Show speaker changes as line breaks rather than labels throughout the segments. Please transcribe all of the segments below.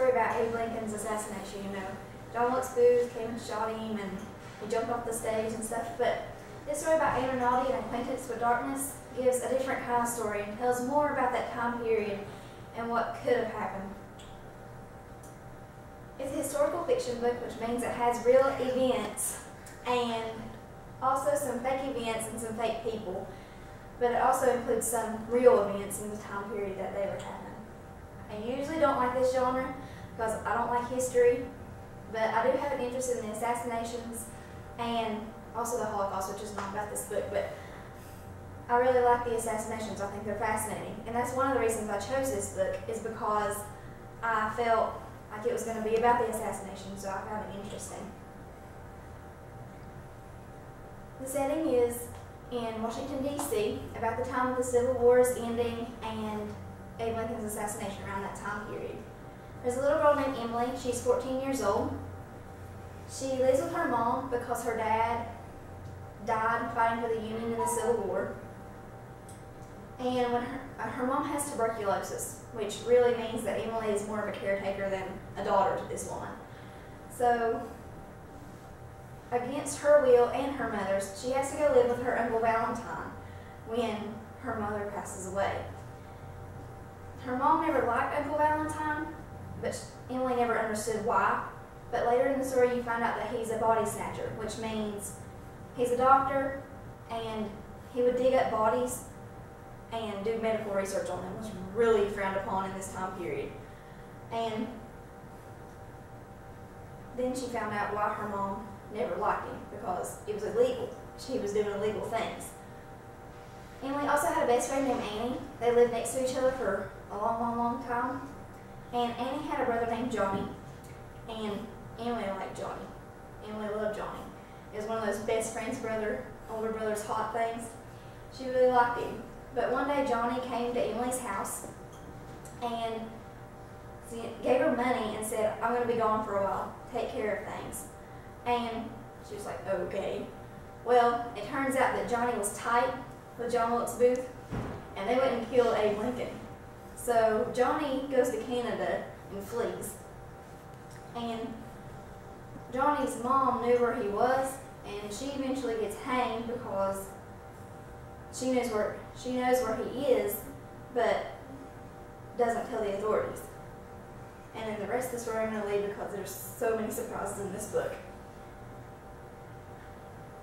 story about Abe Lincoln's assassination, you know. John Wilkes Booth came and shot him and he jumped off the stage and stuff, but this story about AN ACQUAINTANCE with Darkness gives a different kind of story and tells more about that time period and what could have happened. It's a historical fiction book, which means it has real events and also some fake events and some fake people, but it also includes some real events in the time period that they were having. I usually don't like this genre because I don't like history, but I do have an interest in the assassinations and also the Holocaust, which is not about this book, but I really like the assassinations. I think they're fascinating. And that's one of the reasons I chose this book, is because I felt like it was going to be about the assassination, so I found it interesting. The setting is in Washington, D.C., about the time of the Civil War's ending and Abe Lincoln's assassination around that time period. There's a little girl named Emily. She's 14 years old. She lives with her mom because her dad died fighting for the Union in the Civil War. And when her mom has tuberculosis, which really means that Emily is more of a caretaker than a daughter to this woman. So, against her will and her mother's, she has to go live with her Uncle Valentine when her mother passes away. Her mom never liked Uncle Valentine, but Emily never understood why. But later in the story you find out that he's a body snatcher, which means he's a doctor and he would dig up bodies and do medical research on them, which was really frowned upon in this time period. And then she found out why her mom never liked him, because it was illegal. She was doing illegal things. Emily also had a best friend named Annie. They lived next to each other for a long time. And Annie had a brother named Johnny. And Emily liked Johnny. Emily loved Johnny. It was one of those best friends, older brother's hot things. She really liked him. But one day Johnny came to Emily's house and gave her money and said, "I'm going to be gone for a while. Take care of things." And she was like, "Okay." Well, it turns out that Johnny was tight with John Wilkes Booth, and they went and killed Abe Lincoln. So Johnny goes to Canada and flees. And Johnny's mom knew where he was, and she eventually gets hanged because she knows where he is, but doesn't tell the authorities. And then the rest of the story I'm going to leave because there's so many surprises in this book.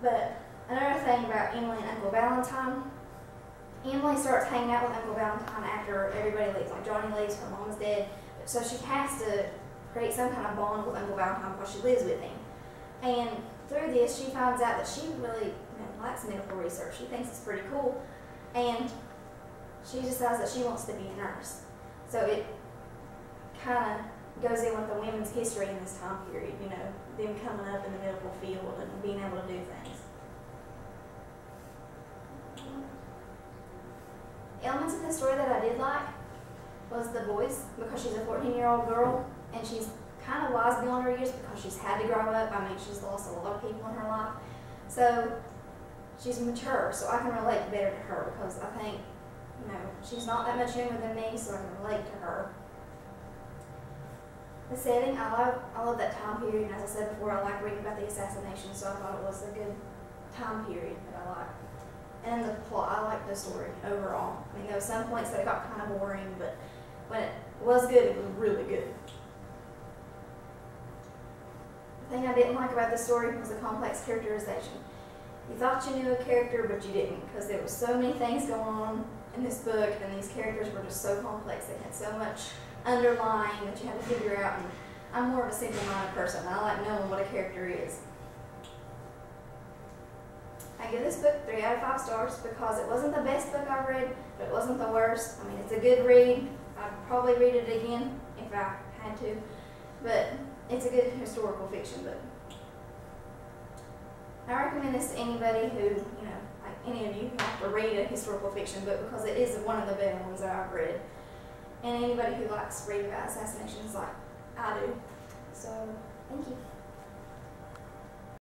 But another thing about Emily and Uncle Valentine, Emily starts hanging out with Uncle Valentine after everybody leaves. Like Johnny leaves, her mom is dead, so she has to create some kind of bond with Uncle Valentine because she lives with him. And through this, she finds out that she really likes medical research. She thinks it's pretty cool, and she decides that she wants to be a nurse. So it kind of goes in with the women's history in this time period, you know, them coming up in the medical field and being able to do things. Elements of the story that I did like was the voice, because she's a 14-year-old girl and she's kind of wise beyond her years because she's had to grow up. I mean, she's lost a lot of people in her life. So she's mature, so I can relate better to her because I think, you know, she's not that much younger than me, so I can relate to her. The setting, I love that time period, and as I said before, I like reading about the assassination, so I thought it was a good time period that I liked. And the plot, I liked the story overall. I mean, there were some points that it got kind of boring, but when it was good, it was really good. The thing I didn't like about the story was the complex characterization. You thought you knew a character, but you didn't, because there were so many things going on in this book, and these characters were just so complex. They had so much underlying that you had to figure out, and I'm more of a simple-minded person. I like knowing what a character is. I give this book 3 out of 5 stars because it wasn't the best book I've read, but it wasn't the worst. I mean, it's a good read. I'd probably read it again if I had to, but it's a good historical fiction book. I recommend this to anybody who, you know, like any of you who like to read a historical fiction book, because it is one of the better ones that I've read. And anybody who likes reading about assassinations like I do. So, thank you.